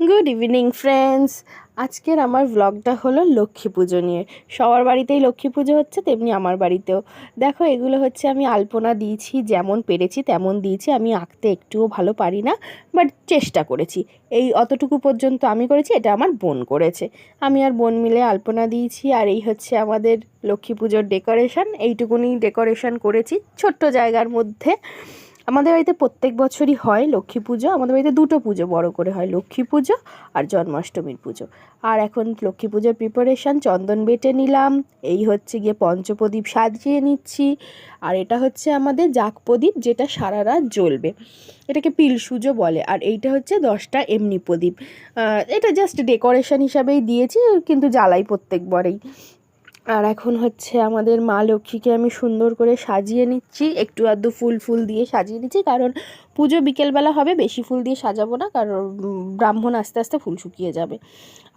Good evening friends. আজকের আমার ব্লগটা হলো লক্ষ্মী পুজো নিয়ে। সবার বাড়িতেই লক্ষ্মী পুজো হচ্ছে, তেমনি আমার বাড়িতেও। দেখো, এগুলো হচ্ছে আমি আলপনা দিয়েছি, যেমন পেরেছি তেমন দিয়েছি। আমি আঁকতে একটুও ভালো পারি না, বাট চেষ্টা করেছি। এই অতটুকু পর্যন্ত আমি করেছি, এটা আমার বোন করেছে। আমি আর বোন মিলে আলপনা দিয়েছি। আর এই হচ্ছে আমাদের লক্ষ্মী পুজোর ডেকোরেশন। এইটুকুনি ডেকোরেশন করেছি ছোট্ট জায়গার মধ্যে। আমাদের বাড়িতে প্রত্যেক বছরই হয় লক্ষ্মী পুজো। আমাদের বাড়িতে দুটো পুজো বড় করে হয়, লক্ষ্মী পুজো আর জন্মাষ্টমীর পুজো। আর এখন লক্ষ্মী পুজোর প্রিপারেশান, চন্দন বেটে নিলাম। এই হচ্ছে গিয়ে পঞ্চপ্রদীপ সাজিয়ে নিচ্ছি। আর এটা হচ্ছে আমাদের জাগ প্রদীপ, যেটা সারা রাত জ্বলবে। এটাকে পিলসুজো বলে। আর এইটা হচ্ছে 10টা এমনি প্রদীপ। এটা জাস্ট ডেকোরেশন হিসাবেই দিয়েছি, কিন্তু জ্বালাই প্রত্যেকবারেই। আর এখন হচ্ছে আমাদের মা লক্ষ্মীকে আমি সুন্দর করে সাজিয়ে নিচ্ছি, একটু আধটু ফুল ফুল দিয়ে সাজিয়ে নিচ্ছি, কারণ পুজো বিকেলবেলা হবে, বেশি ফুল দিয়ে সাজাবো না, কারণ ব্রাহ্মণ আস্তে আস্তে ফুল শুকিয়ে যাবে।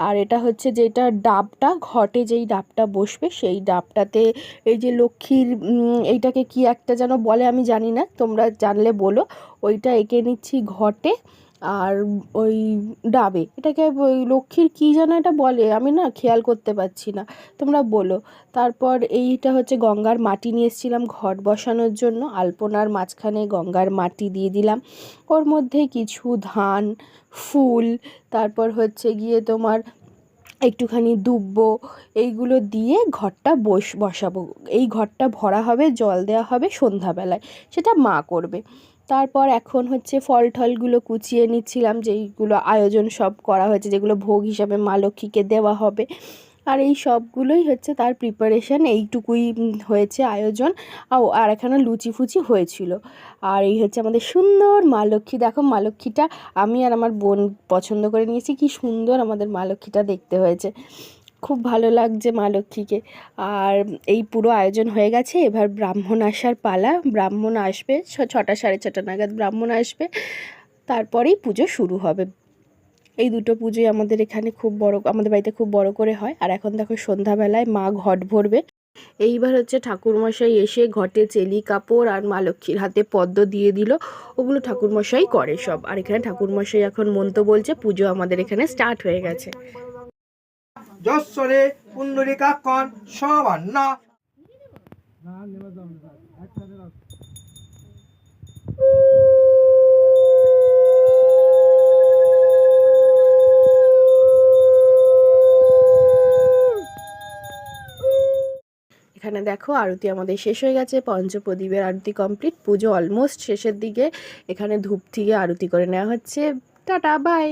আর এটা হচ্ছে যেটা ডাবটা, ঘটে যেই ডাবটা বসবে, সেই ডাবটাতে এই যে লক্ষ্মীর এইটাকে কি একটা যেন বলে, আমি জানি না, তোমরা জানলে বলো। ওইটা এঁকে নিচ্ছি ঘটে আর ওই ডাবে। এটাকে ওই লক্ষ্মীর কী যেন এটা বলে, আমি না খেয়াল করতে পারছি না, তোমরা বলো। তারপর এইটা হচ্ছে গঙ্গার মাটি নিয়ে এসেছিলাম ঘট বসানোর জন্য। আলপনার মাঝখানে গঙ্গার মাটি দিয়ে দিলাম, ওর মধ্যে কিছু ধান, ফুল, তারপর হচ্ছে গিয়ে তোমার একটুখানি দুব্বো, এইগুলো দিয়ে ঘরটা বসাবো। এই ঘরটা ভরা হবে, জল দেওয়া হবে সন্ধ্যাবেলায়, সেটা মা করবে। তারপর এখন হচ্ছে ফল টলগুলো কুচিয়ে নিচ্ছিলাম, যেইগুলো আয়োজন সব করা হয়েছে, যেগুলো ভোগ হিসাবে মা লক্ষ্মীকে দেওয়া হবে। আর এই সবগুলোই হচ্ছে তার প্রিপারেশান, এইটুকুই হয়েছে আয়োজন। আর এখানে লুচি ফুচি হয়েছিল। আর এই হচ্ছে আমাদের সুন্দর মা লক্ষ্মী। দেখো, মা লক্ষ্মীটা আমি আর আমার বোন পছন্দ করে নিয়েছি, কি সুন্দর আমাদের মা লক্ষ্মীটা দেখতে হয়েছে, খুব ভালো লাগছে মা লক্ষ্মীকে। আর এই পুরো আয়োজন হয়ে গেছে, এবার ব্রাহ্মণ আসার পালা। ব্রাহ্মণ আসবে 6টা 6:30 নাগাদ ব্রাহ্মণ আসবে, তারপরেই পুজো শুরু হবে। এই দুটো পুজোই আমাদের এখানে খুব বড়, আমাদের বাড়িতে খুব বড় করে হয়। আর এখন দেখো সন্ধ্যাবেলায় মা ঘট ভরবে। এইবার হচ্ছে ঠাকুরমশাই এসে ঘটে চেলি কাপড় আর মা লক্ষ্মীর হাতে পদ্ম দিয়ে দিল, ওগুলো ঠাকুরমশাই করে সব। আর এখানে ঠাকুরমশাই এখন মন্ত্র বলছে, পুজো আমাদের এখানে স্টার্ট হয়ে গেছে। যশ্বরে পুণ্ডরিকাক্ষণ সবর্ণ। এখানে দেখো আরতি আমাদের শেষ হয়ে গেছে, পঞ্চপ্রদীপের আরতি কমপ্লিট, পুজো অলমোস্ট শেষের দিকে। এখানে ধূপ থেকে আরতি করে নেওয়া হচ্ছে। Tata, by.